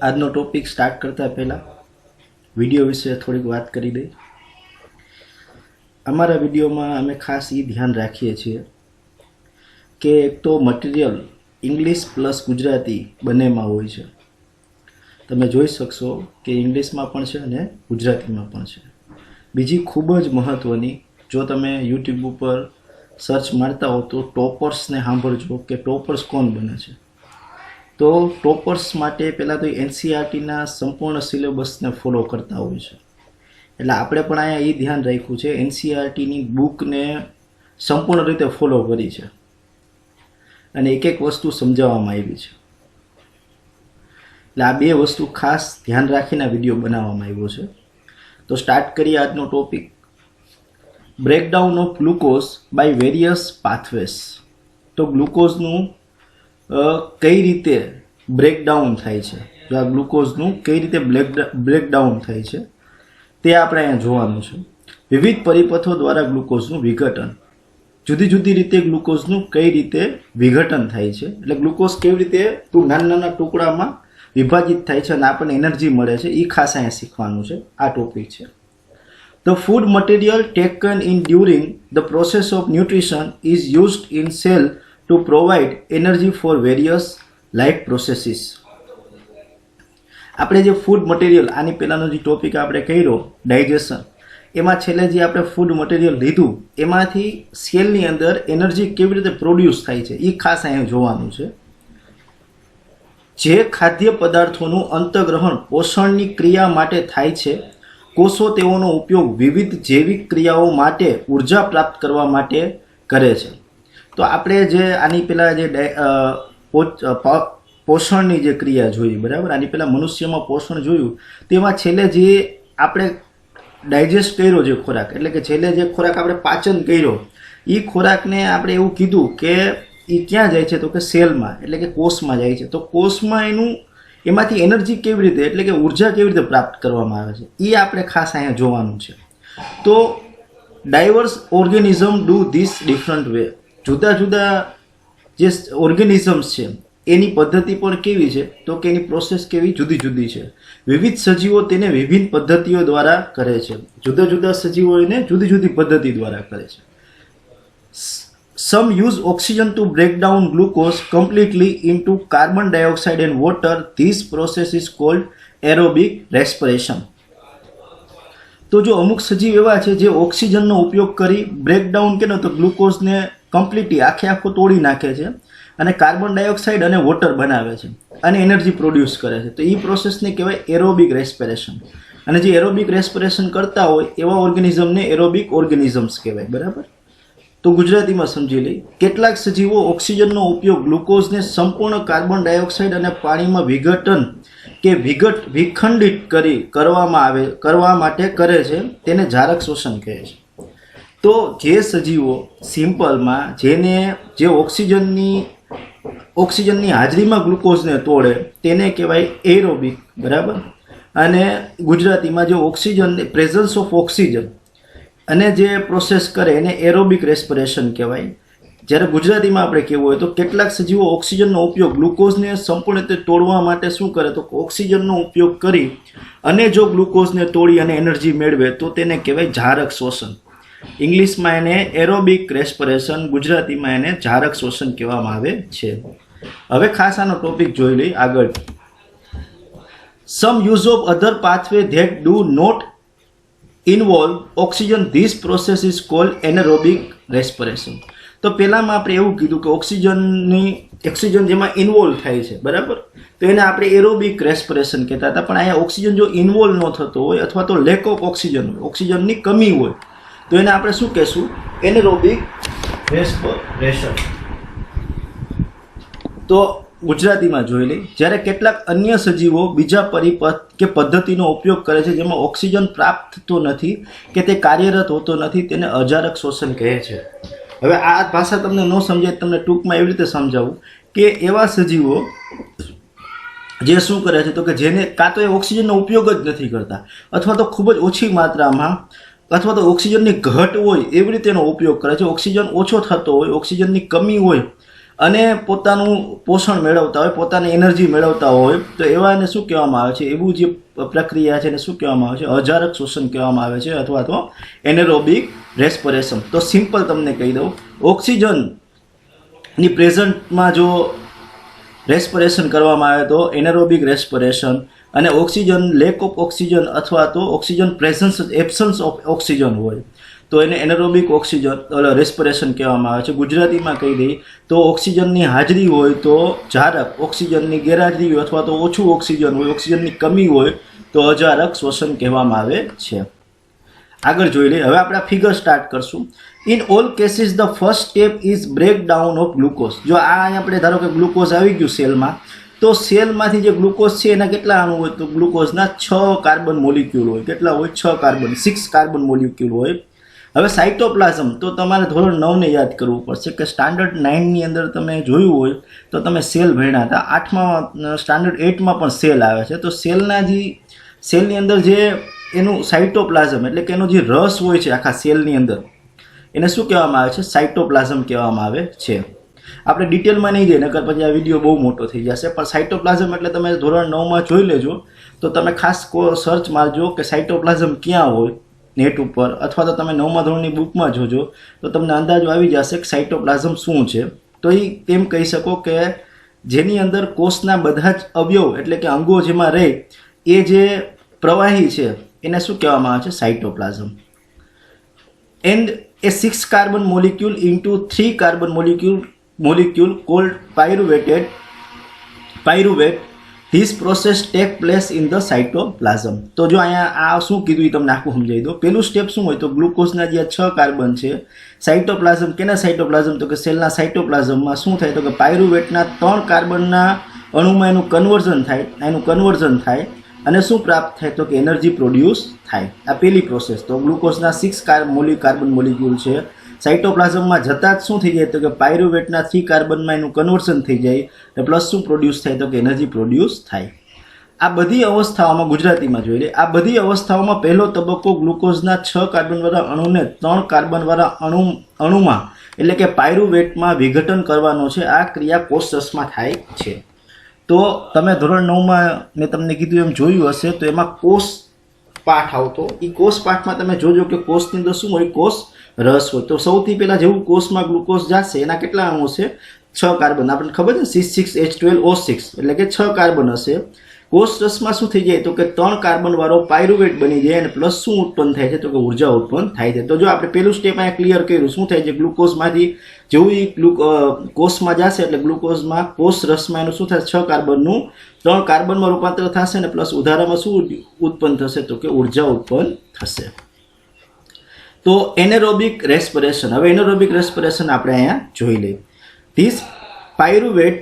આજનો topic start કરતા પહેલા વિડિયો વિશે થોડીક વાત કરી દઈ। અમારા વિડિયોમાં અમે ખાસ એ ધ્યાન રાખીએ છીએ કે એક તો મટીરિયલ ઇંગ્લિશ પ્લસ ગુજરાતી બંનેમાં હોય છે। તમે જોઈ શકશો કે ઇંગ્લિશમાં પણ છે અને ગુજરાતીમાં પણ છે। બીજી ખૂબ જ મહત્વની, જો તમે યુટ્યુબ ઉપર સર્ચ મારતા હો તો ટોપર્સને સાંભળજો કે ટોપર્સ કોણ બને છે। તો ટોપર્સ માટે પહેલાં તો એનસીઈઆરટીના સંપૂર્ણ સિલેબસને ફોલો કરતા હોય છે। એટલે આપણે પણ અહીંયા એ ધ્યાન રાખ્યું છે, એનસીઈઆરટીની બુકને સંપૂર્ણ રીતે ફોલો કરી છે અને એક એક વસ્તુ સમજાવવામાં આવી છે। એટલે આ બે વસ્તુ ખાસ ધ્યાન રાખીને વિડીયો બનાવવામાં આવ્યો છે। તો સ્ટાર્ટ કરીએ આજનો topic, breakdown of glucose by various pathways. તો ગ્લુકોઝનું કઈ રીતે બ્રેકડાઉન થાય છે, જો આ ગ્લુકોઝનું કઈ રીતે બ્રેકડાઉન થાય છે તે આપણે અહીંયા જોવાનું છે। વિવિધ પરિપથો દ્વારા ગ્લુકોઝનું વિઘટન, જુદી જુદી રીતે ગ્લુકોઝનું કઈ રીતે વિઘટન થાય છે, એટલે ગ્લુકોઝ કેવી રીતે નાના નાના ટુકડામાં વિભાજિત થાય છે અને આપણને એનર્જી મળે છે, એ ખાસ અહીંયા શીખવાનું છે। આ ટોપિક છે। The food material taken in during the process of nutrition is used in cell to provide energy for various life processes। આપણે જે ફૂડ મટીરિયલ, આની પહેલાનો જે ટોપિક આપણે કર્યો ડાયજેશન, એમાં છેલ્લે જે આપણે ફૂડ મટીરિયલ લીધું એમાંથી સેલની અંદર એનર્જી કેવી રીતે પ્રોડ્યુસ થાય છે એ ખાસ અહીંયા જોવાનું છે। જે ખાદ્ય પદાર્થોનું અંતગ્રહણ પોષણની ક્રિયા માટે થાય છે, કોષો તેઓનો ઉપયોગ વિવિધ જૈવિક ક્રિયાઓ માટે ઉર્જા પ્રાપ્ત કરવા માટે કરે છે। તો આપણે જે આની પહેલાં જે પોષણની જે ક્રિયા જોઈ, બરાબર, આની પહેલાં મનુષ્યમાં પોષણ જોયું, તેમાં છેલ્લે જે આપણે ડાયજેસ્ટ કર્યો જે ખોરાક, એટલે કે છેલ્લે જે ખોરાક આપણે પાચન કર્યો, એ ખોરાકને આપણે એવું કીધું કે એ ક્યાં જાય છે, તો કે સેલમાં, એટલે કે કોષમાં જાય છે। તો કોષમાં એમાંથી એનર્જી કેવી રીતે, એટલે કે ઉર્જા કેવી રીતે પ્રાપ્ત કરવામાં આવે છે, એ આપણે ખાસ અહીંયા જોવાનું છે। તો diverse organism do this different way, જુદા જુદા જે ઓર્ગેનિઝમ્સ છે એની પદ્ધતિ પણ કેવી છે, તો કે એની પ્રોસેસ કેવી જુદી જુદી છે। વિવિધ સજીવો તેને વિભિન્ન પદ્ધતિઓ દ્વારા કરે છે, જુદા જુદા સજીવો એને જુદી જુદી પદ્ધતિ દ્વારા કરે છે। Some use oxygen to break down glucose completely into carbon dioxide and water. This process is called aerobic respiration. તો જો અમુક સજીવ એવા છે જે ઓક્સિજનનો ઉપયોગ કરી બ્રેકડાઉન કે તો ગ્લુકોઝને કમ્પ્લીટલી આખો તોડી નાખે છે અને કાર્બન ડાયોક્સાઇડ અને વોટર બનાવે છે અને એનર્જી પ્રોડ્યુસ કરે છે। તો એ પ્રોસેસને કહેવાય એરોબિક રેસ્પિરેશન। અને જે એરોબિક રેસ્પિરેશન કરતા હોય એવા ઓર્ગેનિઝમને એરોબિક ઓર્ગેનિઝમ્સ કહેવાય, બરાબર। તો ગુજરાતીમાં સમજી લઈ, કેટલાક સજીવો ઓક્સિજનનો ઉપયોગ ગ્લુકોઝને સંપૂર્ણ કાર્બન ડાયોક્સાઇડ અને પાણીમાં વિઘટન કે વિખંડિત કરવા માટે કરે છે, તેને જારક શોષણ કહે છે। તો જે સજીવો સિમ્પલમાં જે ઓક્સિજનની હાજરીમાં ગ્લુકોઝને તોડે તેને કહેવાય એરોબિક, બરાબર। અને ગુજરાતીમાં જે ઓક્સિજન, પ્રેઝન્સ ઓફ ઓક્સિજન અને જે પ્રોસેસ કરે એને એરોબિક રેસ્પિરેશન કહેવાય। જ્યારે ગુજરાતીમાં આપણે કહેવું હોય તો કેટલાક સજીવો ઓક્સિજનનો ઉપયોગ ગ્લુકોઝને સંપૂર્ણ રીતે તોડવા માટે શું કરે, તો ઓક્સિજનનો ઉપયોગ કરી અને જો ગ્લુકોઝને તોડી અને એનર્જી મેળવે તો તેને કહેવાય જારક શોષણ। ઇંગ્લિશમાં એને એરોબિક રેસ્પિરેશન, ગુજરાતીમાં એને જારક શોષણ કહેવામાં આવે છે। હવે ખાસ આનો ટોપિક જોઈ લઈ આગળ। Some use of other pathway that do not involve oxygen, this process is called anaerobic respiration। તો પહેલામાં આપણે એવું કીધું કે ઓક્સિજન જેમાં ઇન્વોલ્વ થાય છે, બરાબર, તો એને આપણે એરોબિક રેસ્પિરેશન કહેતા હતા। પણ અહીંયા ઓક્સિજન જો ઇન્વોલ્વ ન થતો હોય અથવા તો લેક ઓફ ઓક્સિજન, ઓક્સિજનની કમી હોય, તો એને આપણે શું કહેશું, એનેરોબિક રેસ્પિરેશન। તો ગુજરાતીમાં જોઈ લઈ, જ્યારે કેટલાક અન્ય સજીવો બીજા પરિપથ કે પદ્ધતિનો ઉપયોગ કરે છે જેમાં ઓક્સિજન પ્રાપ્ત થતો નથી કે તે કાર્યરત હોતો નથી, તેને અજારક શોષણ કહે છે। હવે આ ભાષા તમને ન સમજાય, તમને ટૂંકમાં એવી રીતે સમજાવું કે એવા સજીવો જે શું કરે છે, તો કે જેને કાં તો એ ઓક્સિજનનો ઉપયોગ જ નથી કરતા અથવા તો ખૂબ જ ઓછી માત્રામાં અથવા તો ઓક્સિજનની ઘટ હોય એવી રીતે એનો ઉપયોગ કરે છે, ઓક્સિજન ઓછો થતો હોય, ઓક્સિજનની કમી હોય અને પોતાનું પોષણ મેળવતા હોય, પોતાની એનર્જી મેળવતા હોય, તો એવાને શું કહેવામાં આવે છે? એવું જે પ્રક્રિયા છે એને શું કહેવામાં આવે છે? અજારક શ્વસન કહેવામાં આવે છે, અથવા તો એનેરોબિક રેસ્પિરેશન. તો સિમ્પલ તમને કહી દઉં, ઓક્સિજનની પ્રેઝન્ટમાં જો રેસ્પિરેશન કરવામાં આવે તો એનેરોબિક રેસ્પિરેશન, અને ઓક્સિજન લેક ઓફ ઓક્સિજન અથવા તો oxygen presence absence of oxygen હોય તો એને એનેરોબિક ઓક્સિજન રેસ્પિરેશન કહેવામાં આવે છે. ગુજરાતીમાં કહી દઈએ તો ઓક્સિજનની હાજરી હોય તો જારક, ઓક્સિજનની ગેરહાજરી હોય અથવા તો ઓછું ઓક્સિજન હોય, ઓક્સિજનની કમી હોય તો અજારક શ્વસન કહેવામાં આવે છે. આગળ જોઈ લઈએ. હવે આપણે ફિગર સ્ટાર્ટ કરશું. In all cases the first step is breakdown of glucose. જો આ આપણે ધારો કે ગ્લુકોઝ આવી ગયું સેલમાં, તો સેલમાંથી જે ગ્લુકોઝ છે એના કેટલા અણુ હોય? તો ગ્લુકોઝના 6 કાર્બન મોલિક્યુલ હોય. કેટલા હોય? 6 કાર્બન, 6 કાર્બન મોલિક્યુલ હોય. હવે સાઇટોપ્લાઝમ, તો તમારે ધોરણ 9ને યાદ કરવું પડશે કે સ્ટાન્ડર્ડ 9ની અંદર તમે જોયું હોય તો તમે સેલ ભણ્યા હતા. 8માં સ્ટાન્ડર્ડ 8માં પણ સેલ આવે છે. તો સેલની અંદર જે એનું સાઇટોપ્લાઝમ એટલે કે એનો જે રસ હોય છે આખા સેલની અંદર, એને શું કહેવામાં આવે છે? સાઇટોપ્લાઝમ કહેવામાં આવે છે. આપણે ડિટેલમાં નહીં જઈએ, નકર પછી આ વિડીયો બહુ મોટો થઈ જશે. પણ સાઇટોપ્લાઝમ એટલે તમે ધોરણ 9માં જોઈ લેજો. તો તમે ખાસ સર્ચ મારજો કે સાઇટોપ્લાઝમ ક્યાં હોય નેટ ઉપર, અથવા તો તમે 9મા ધોરણની બુકમાં જોજો તો તમને અંદાજો આવી જશે કે સાઇટોપ્લાઝમ શું છે. તો એ એમ કહી શકો કે જેની અંદર કોષના બધા જ અવયવ એટલે કે અંગો જેમાં રહે એ જે પ્રવાહી છે એને શું કહેવામાં આવે છે? Cytoplasm. And a 6 carbon molecule into 3 carbon molecule called pyruvate. This process take place in the cytoplasm. તો જો અહીંયા આ શું કીધું એ તમને આખું સમજાવી દો. પેલું સ્ટેપ શું હોય? તો ગ્લુકોઝના જે 6 કાર્બન છે, સાઇટોપ્લાઝમ, કેના સાઇટોપ્લાઝમ? તો કે સેલના સાઇટોપ્લાઝમમાં શું થાય? તો કે પાયરુવેટના 3 કાર્બનના અણુમાં એનું કન્વર્ઝન થાય અને શું પ્રાપ્ત થાય? તો કે એનર્જી પ્રોડ્યુસ થાય. આ પેલી પ્રોસેસ. તો ગ્લુકોઝના 6 કાર્બન મોલિક્યુલ છે, સાઇટોપ્લાઝમમાં જતાં જ શું થઈ જાય? તો કે પાયરુવેટના 3 કાર્બનમાં એનું કન્વર્ઝન થઈ જાય અને પ્લસ શું પ્રોડ્યુસ થાય? તો કે એનર્જી પ્રોડ્યુસ થાય. આ બધી અવસ્થાઓમાં, ગુજરાતીમાં જોઈ લે, આ બધી અવસ્થાઓમાં પહેલો તબક્કો ગ્લુકોઝના 6 કાર્બનવાળા અણુને 3 કાર્બનવાળા અણુમાં એટલે કે પાયરુવેટમાં વિઘટન કરવાનો છે. આ ક્રિયા કોષરસમાં થાય છે. તો તમે ધોરણ 9માં મેં તમને કીધું એમ જોયું હશે તો એમાં કોષ પાઠ આવતો. એ કોષ પાઠમાં તમે જોજો કે કોષની અંદર શું હોય? કોષ રસ હોય. તો સૌથી પહેલા જેવું કોષમાં ગ્લુકોઝ જશે એના કેટલા અણુ હશે? 6 કાર્બન. આપણને ખબર છે C6H12O6 એટલે કે 6 કાર્બન હશે. કોષ રસમાં શું થઈ જાય? તો કે 3 કાર્બન વાળો પાયરુવેટ બની જાય અને પ્લસ શું ઉત્પન્ન થાય છે? તો કે ઉર્જા ઉત્પન્ન થાય છે. તો જો આપણે પેલું સ્ટેપ અહીંયા ક્લિયર કર્યું, શું થાય છે? ગ્લુકોઝમાંથી જેવું કોષમાં જશે એટલે ગ્લુકોઝમાં કોષ રસમાં એનું શું થશે? 6 કાર્બનનું 3 કાર્બનમાં રૂપાંતર થશે અને પ્લસ ઉધારામાં શું ઉત્પન્ન થશે? તો કે ઉર્જા ઉત્પન્ન થશે. તો એનેરોબિક રેસ્પિરેશન. હવે એનેરોબિક રેસ્પિરેશન આપણે અહીંયા જોઈ લઈએ. This pyruvate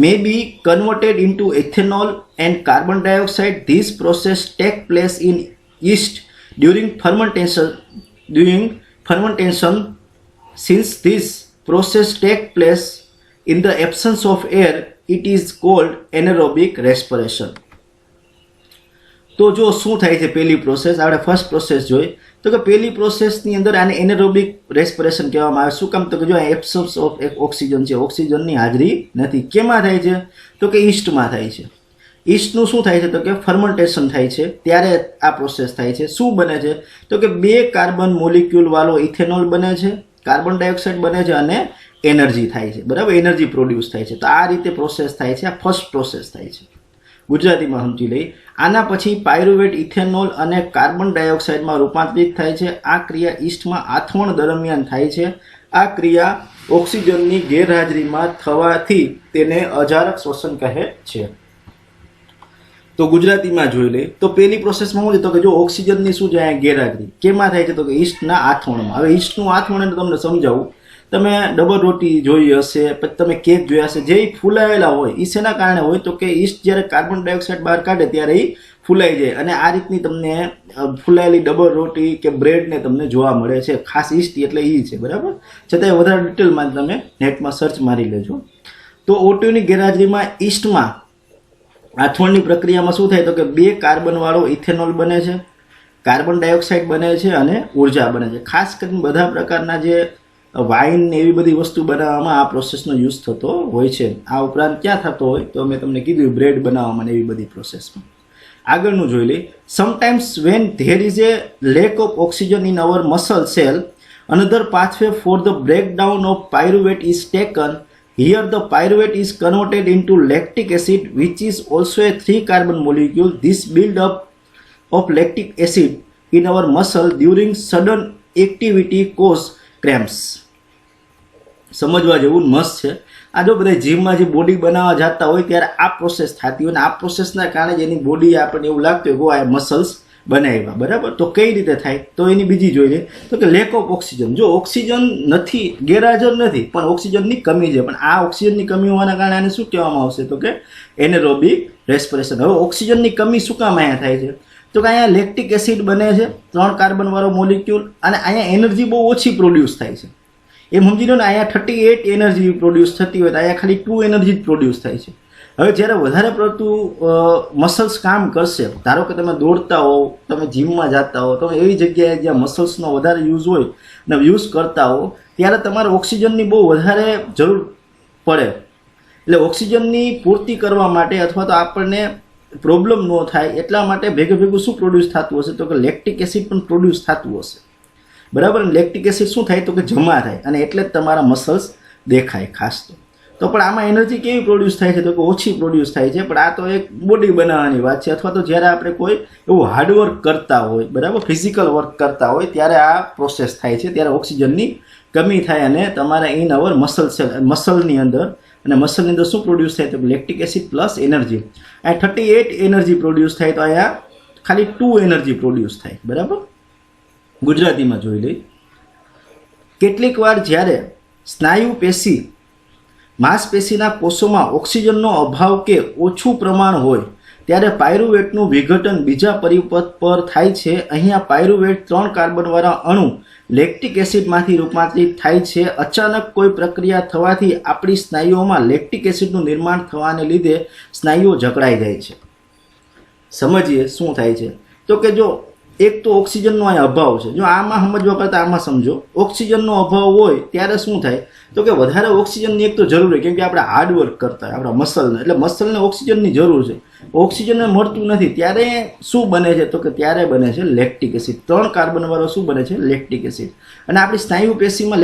may be converted into ethanol and carbon dioxide. This process take place in yeast during fermentation. Since this process take place in the absence of air, it is called anaerobic respiration. તો જો શું થાય છે પહેલી process? આપણે first process જોઈ તો કે પહેલી પ્રોસેસની અંદર આને એનેરોબિક રેસ્પિરેશન કહેવામાં આવે. શું કામ? તો કે જો એબ્સન્સ ઓફ ઓક્સિજન છે, ઓક્સિજનની હાજરી નથી. કેમાં થાય છે? તો કે ઈસ્ટમાં થાય છે. ઈસ્ટનું શું થાય છે? તો કે ફર્મેન્ટેશન થાય છે, ત્યારે આ પ્રોસેસ થાય છે. શું બને છે? તો કે 2 કાર્બન મોલિક્યુલ વાળો ઇથેનોલ બને છે, કાર્બન ડાયોક્સાઇડ બને છે અને એનર્જી થાય છે. બરાબર? એનર્જી પ્રોડ્યુસ થાય છે. તો આ રીતે પ્રોસેસ થાય છે. આ ફર્સ્ટ પ્રોસેસ થાય છે. ગુજરાતીમાં સમજી લઈ. આના પછી પાયરુવેટ ઇથેનોલ અને કાર્બન ડાયોક્સાઇડમાં રૂપાંતરિત થાય છે. આ ક્રિયા ઈસ્ટમાં આથવણ દરમિયાન થાય છે. આ ક્રિયા ઓક્સિજનની ગેરહાજરીમાં થવાથી તેને અજારક શ્વસન કહે છે. તો ગુજરાતીમાં જોઈ લે તો પહેલી પ્રોસેસમાં શું છે? તો કે જો ઓક્સિજનની શું છે? ગેરહાજરી કેમાં થાય છે? તો કે ઈસ્ટના આથવણમાં. હવે ઈસ્ટનું આથવણ તમને સમજાવું. તમે ડબલ રોટી જોઈ હશે, પછી તમે કેક જોયા હશે, જે ફૂલાયેલા હોય એ શેના કારણે હોય? તો કે ઈસ્ટ જ્યારે કાર્બન ડાયોક્સાઇડ બહાર કાઢે ત્યારે એ ફૂલાઈ જાય અને આ રીતની તમને ફૂલાયેલી ડબલ રોટી કે બ્રેડને તમને જોવા મળે છે. ખાસ ઈસ્ટ એટલે એ છે. બરાબર? છતાં વધારે ડિટેલમાં તમે નેટમાં સર્ચ મારી લેજો. તો O2ની ગેરહાજરીમાં ઈસ્ટમાં આથવણની પ્રક્રિયામાં શું થાય? તો કે 2 કાર્બન વાળો ઇથેનોલ બને છે, કાર્બન ડાયોક્સાઇડ બને છે અને ઉર્જા બને છે. ખાસ કરીને બધા પ્રકારના જે વાઇન એવી બધી વસ્તુ બનાવવામાં આ પ્રોસેસનો યુઝ થતો હોય છે. આ ઉપરાંત ક્યાં થતો હોય તો મેં તમને કીધું બ્રેડ બનાવવામાં એવી બધી પ્રોસેસમાં. આગળનું જોઈ લઈએ. Sometimes when there is a lack of oxygen in our muscle cell another pathway for the breakdown of pyruvate is taken. Here the pyruvate is converted into lactic acid which is also a 3-carbon molecule. This build up of lactic acid in our muscle during sudden activity cause cramps. સમજવા જેવું મસ્ત છે. આ જો બધા જીમમાં જે body બનાવવા જતા હોય ત્યારે આ પ્રોસેસ થતી હોય અને આ પ્રોસેસના કારણે જ એની બોડી આપણને એવું લાગતું હોય કે આ મસલ્સ બનાવ્યા. બરાબર, તો કઈ રીતે થાય તો એની બીજી જોઈએ તો કે લેક ઓફ ઓક્સિજન. જો ઓક્સિજન નથી, ગેરહાજર નથી, પણ ઓક્સિજનની કમી છે. પણ આ ઓક્સિજનની કમી હોવાના કારણે આને શું કહેવામાં આવશે તો કે એનેરોબિક રેસ્પિરેશન. હવે ઓક્સિજનની કમી શું કામ અહીંયા થાય છે તો કે અહીંયા લેક્ટિક એસિડ બને છે, 3 કાર્બન વાળો મોલિક્યુલ, અને અહીંયા એનર્જી બહુ ઓછી પ્રોડ્યુસ થાય છે. એમ સમજી લો ને, અહીંયા 38 એનર્જી પ્રોડ્યુસ થતી હોય તો અહીંયા ખાલી 2 એનર્જી જ પ્રોડ્યુસ થાય છે. હવે જ્યારે વધારે પડતું મસલ્સ કામ કરશે, ધારો કે તમે દોડતા હો, તમે જીમમાં જતા હો, તમે એવી જગ્યાએ જ્યાં મસલ્સનો વધારે યુઝ હોય અને યુઝ કરતા હો, ત્યારે તમારે ઓક્સિજનની બહુ વધારે જરૂર પડે. એટલે ઓક્સિજનની પૂર્તિ કરવા માટે અથવા તો આપણને પ્રોબ્લેમ ન થાય એટલા માટે ભેગું શું પ્રોડ્યુસ થતું હશે તો કે લેક્ટિક એસિડ પણ પ્રોડ્યુસ થતું હશે. બરાબર, લેક્ટિક એસિડ શું થાય તો કે જમા થાય, અને એટલે જ તમારા મસલ્સ દેખાય ખાસ તો પણ આમાં એનર્જી કેવી પ્રોડ્યુસ થાય છે તો કે ઓછી પ્રોડ્યુસ થાય છે. પણ આ તો એક બોડી બનાવવાની વાત છે, અથવા તો જ્યારે આપણે કોઈ એવું હાર્ડવર્ક કરતા હોય, બરાબર, ફિઝિકલ વર્ક કરતા હોય ત્યારે આ પ્રોસેસ થાય છે, ત્યારે ઓક્સિજનની કમી થાય અને તમારા ઇન અવર મસલ સેલ, મસલની અંદર, અને મસલની અંદર શું પ્રોડ્યુસ થાય તો લેક્ટિક એસિડ પ્લસ એનર્જી. આ 38 એનર્જી પ્રોડ્યુસ થાય તો અહીંયા ખાલી 2 એનર્જી પ્રોડ્યુસ થાય. બરાબર, ગુજરાતીમાં જોઈ લઈ. કેટલીક વાર જ્યારે સ્નાયુ પેશી, માંસપેશીના કોષોમાં ઓક્સિજનનો અભાવ કે ઓછું પ્રમાણ હોય ત્યારે પાયરુવેટનું વિઘટન બીજા પરિપથ પર થાય છે. અહીંયા પાયરુવેટ 3 કાર્બનવાળા અણુ લેક્ટિક એસિડમાંથી રૂપાંતરિત થાય છે. અચાનક કોઈ પ્રક્રિયા થવાથી આપણી સ્નાયુઓમાં લેક્ટિક એસિડનું નિર્માણ થવાને લીધે સ્નાયુઓ જકડાઈ જાય છે. સમજીએ શું થાય છે તો કે જો એક તો ઓક્સિજનનો અહીં અભાવ છે. જો આમાં સમજવા કરતાં આમાં સમજો, ઓક્સિજનનો અભાવ હોય ત્યારે શું થાય તો કે વધારે ઓક્સિજનની એક તો જરૂર છે, કેમ કે આપણે હાર્ડવર્ક કરતા હોય આપણા મસલને, એટલે મસલને ઓક્સિજનની જરૂર છે. ઓક્સિજનને મળતું નથી ત્યારે શું બને છે તો કે ત્યારે બને છે લેક્ટિક એસિડ. 3 કાર્બનવાળો શું બને છે લેક્ટિક એસિડ. અને આપણી સ્નાયુ પેશીમાં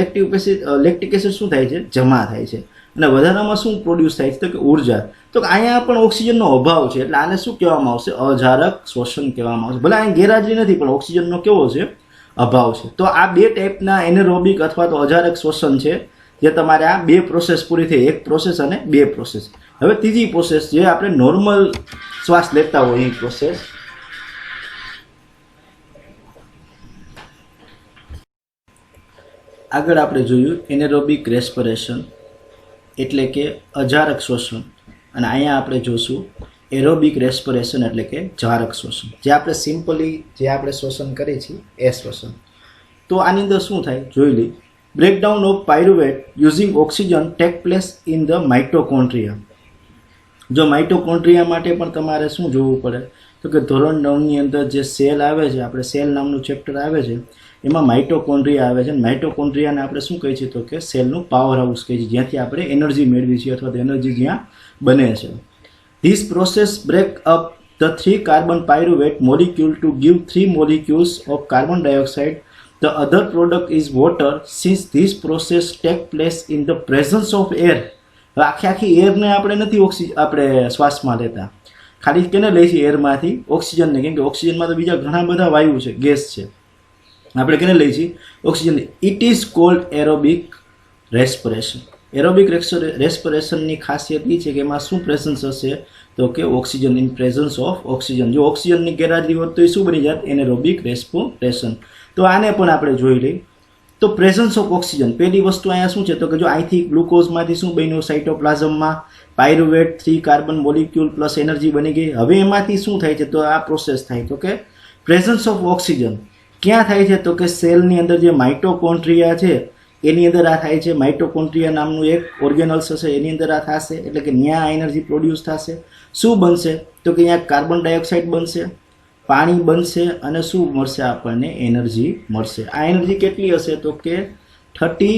લેક્ટિક એસિડ શું થાય છે જમા થાય છે. અને વધારામાં શું પ્રોડ્યુસ થાય છે તો કે ઉર્જા. તો અહીંયા પણ ઓક્સિજનનો અભાવ છે, એટલે આને શું કહેવામાં આવશે અજારક શ્વસન કહેવામાં આવશે. ભલે અહીં ગેરહાજરી નથી પણ ઓક્સિજનનો કેવો છે અભાવ છે. તો આ 2 ટાઈપના એનેરોબિક અથવા તો અજારક શ્વસન છે, જે તમારે આ 2 પ્રોસેસ પૂરી થઈ, 1 પ્રોસેસ અને 2 પ્રોસેસ. હવે ત્રીજી પ્રોસેસ જે આપણે નોર્મલ શ્વાસ લેતા હોય એ પ્રોસેસ. આગળ આપણે જોયું એનેરોબિક રેસ્પિરેશન એટલે કે અજારક શ્વસન, અને અહીંયા આપણે જોશું એરોબિક રેસ્પિરેશન એટલે કે જારક શ્વસન, જે આપણે સિમ્પલી જે આપણે શ્વસન કરીએ છીએ એ શ્વસન. તો આની અંદર શું થાય જોઈ લઈએ. Breakdown of pyruvate using oxygen take place in the mitochondria. જો માઇટોકોન્ડ્રિયા માટે પણ તમારે શું જોવું પડે તો કે ધોરણ 9ની અંદર જે સેલ આવે છે, આપણે સેલ નામનું ચેપ્ટર આવે છે, એમાં માઇટોકોન્ડ્રિયા આવે છે. માઇટોકોન્ડ્રિયાને આપણે શું કહીએ છીએ તો કે સેલનું પાવર હાઉસ કહીએ છીએ, જ્યાંથી આપણે એનર્જી મેળવીએ છીએ અથવા તો એનર્જી જ્યાં બને છે. This process break up the 3 carbon pyruvate molecule to give 3 molecules of carbon dioxide. The other product is water. Since this process take place in the presence of air. હવે આખી એરને આપણે નથી આપણે શ્વાસમાં લેતા, ખાલી કેને લઈએ છીએ એરમાંથી ઓક્સિજનને, કેમ કે ઓક્સિજનમાં તો બીજા ઘણા બધા વાયુ છે, ગેસ છે, આપણે કેને લઈએ છીએ oxygen. It is called aerobic respiration. Aerobic રેસ્પિરેશનની ખાસિયત એ છે કે એમાં શું પ્રેઝન્સ હશે તો કે oxygen, in presence of oxygen. જો ઓક્સિજનની ગેરહાજરી હોત તો એ શું બની જાત એનેરોબિક રેસ્પિરેશન. તો આને પણ આપણે જોઈ લઈએ. તો પ્રેઝન્સ ઓફ ઓક્સિજન, પહેલી વસ્તુ અહીંયા શું છે તો કે જો અહીંથી ગ્લુકોઝમાંથી શું બન્યું સાઇટોપ્લાઝમમાં pyruvate 3 carbon molecule plus energy બની ગઈ. હવે એમાંથી શું થાય છે તો આ પ્રોસેસ થાય તો કે પ્રેઝન્સ ઓફ ઓક્સિજન ક્યાં થાય છે તો કે સેલની અંદર જે માઇટોકોન્ડ્રિયા છે એની અંદર આ થાય છે. માઇટોકોન્ડ્રિયા નામનું એક ઓર્ગેનલ્સ હશે એની અંદર આ થશે, એટલે કે ત્યાં આ એનર્જી પ્રોડ્યુસ થશે. શું બનશે તો કે અહીંયા કાર્બન ડાયોક્સાઇડ બનશે, પાણી બનશે, અને શું મળશે આપણને એનર્જી મળશે. આ એનર્જી કેટલી હશે તો કે 30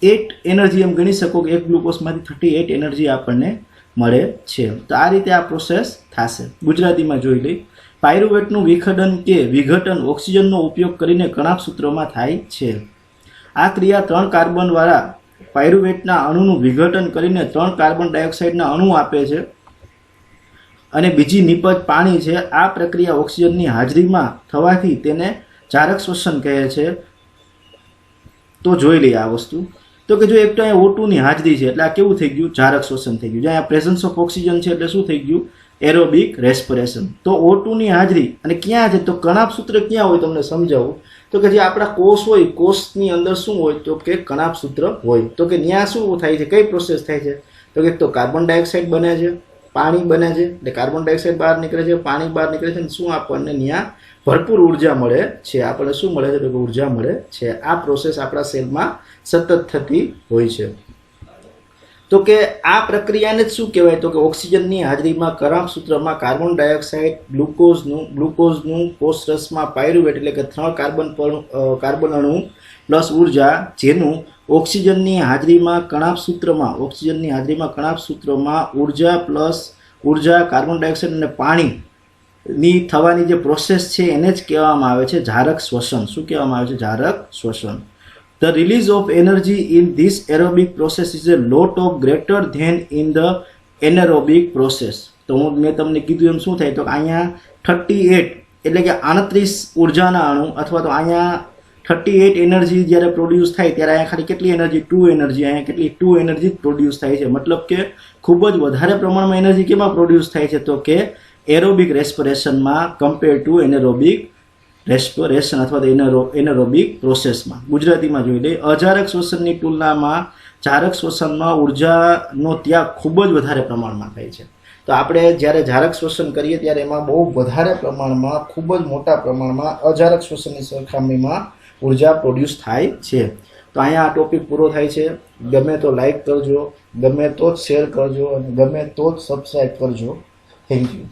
8 એનર્જી એમ ગણી શકો કે એક ગ્લુકોઝમાંથી 38 એનર્જી આપણને મળે છે. તો આ રીતે આ પ્રોસેસ થશે. ગુજરાતીમાં જોઈ લઈ. પાયરુવેટનું વિખંડન કે વિઘટન ઓક્સિજનનો ઉપયોગ કરીને કણાભ સૂત્રમાં થાય છે. આ ક્રિયા 3 કાર્બનવાળા પાયરુવેટના અણુનું વિઘટન કરીને 3 કાર્બન ડાયોક્સાઇડના અણુ આપે છે અને બીજી નિપજ પાણી છે. આ પ્રક્રિયા ઓક્સિજનની હાજરીમાં થવાથી તેને જારક શ્વસન કહે છે. તો જોઈ લઈએ આ વસ્તુ. તો કે જો એક તો અહીંયા O2 ની હાજરી છે એટલે આ કેવું થઈ ગયું? જારક શ્વસન થઈ ગયું. જો અહીંયા પ્રેઝન્સ ઓફ ઓક્સિજન છે એટલે શું થઈ ગયું? Aerobic respiration. તો O2 ની હાજરી અને ક્યાં છે? તો કણાભ સૂત્ર ક્યાં હોય તમને સમજાવું. તો કે જે આપણા કોષ હોય, કોષની અંદર શું હોય? તો કે કણાભ સૂત્ર હોય. તો કે ત્યાં શું થાય છે? કઈ પ્રોસેસ થાય છે? તો કે તો કાર્બન ડાયોક્સાઇડ બને છે, પાણી બને છે, એટલે કાર્બન ડાયોક્સાઇડ બહાર નીકળે છે, પાણી બહાર નીકળે છે, અને શું આપણને ત્યાં ભરપૂર ઉર્જા મળે છે. આપણને શું મળે છે? તો ઉર્જા મળે છે. આ પ્રોસેસ આપણા સેલમાં સતત થતી હોય છે. તો કે આ પ્રક્રિયાને જ શું કહેવાય? તો કે ઓક્સિજનની હાજરીમાં કણાભ સૂત્રમાં કાર્બન ડાયોક્સાઇડ, ગ્લુકોઝનું કોષરસમાં પાયરુવેટ એટલે કે 3 કાર્બન અણુ પ્લસ ઉર્જા, જેનું ઓક્સિજનની હાજરીમાં કણાભ સૂત્રમાં ઉર્જા પ્લસ ઉર્જા, કાર્બન ડાયોક્સાઇડ અને પાણીની થવાની જે પ્રોસેસ છે એને જ કહેવામાં આવે છે જારક શ્વસન. શું કહેવામાં આવે છે? જારક શ્વસન. The release of energy in this aerobic process is a lot of greater than in the anaerobic process. તો મેં તમને કીધું એમ શું થાય? તો અહીંયા 38 એટલે કે 38 ઉર્જાના અણુ અથવા તો અહીંયા 38 એનર્જી જ્યારે પ્રોડ્યુસ થાય ત્યારે અહીંયા ખાલી કેટલી એનર્જી? 2 એનર્જી. અહીંયા કેટલી? 2 એનર્જી પ્રોડ્યુસ થાય છે. મતલબ કે ખૂબ જ વધારે પ્રમાણમાં એનર્જી કેમાં પ્રોડ્યુસ થાય છે? તો કે એરોબિક રેસ્પિરેશનમાં કમ્પેર ટુ એનેરોબિક રેસ્પિરેશન અથવા તો એનેરોબિક પ્રોસેસમાં. ગુજરાતીમાં જોઈ લઈએ. અજારક શ્વસનની તુલનામાં જારક શ્વસનમાં ઉર્જાનો ત્યાગ ખૂબ જ વધારે પ્રમાણમાં થાય છે. તો આપણે જ્યારે જારક શ્વસન કરીએ ત્યારે એમાં બહુ વધારે પ્રમાણમાં, ખૂબ જ મોટા પ્રમાણમાં અજારક શ્વસનની સરખામણીમાં ઉર્જા પ્રોડ્યુસ થાય છે. તો અહીંયા આ ટોપિક પૂરો થાય છે. ગમે તો લાઈક કરજો, ગમે તો જ શેર કરજો અને ગમે તો જ સબસ્ક્રાઈબ કરજો. Thank you.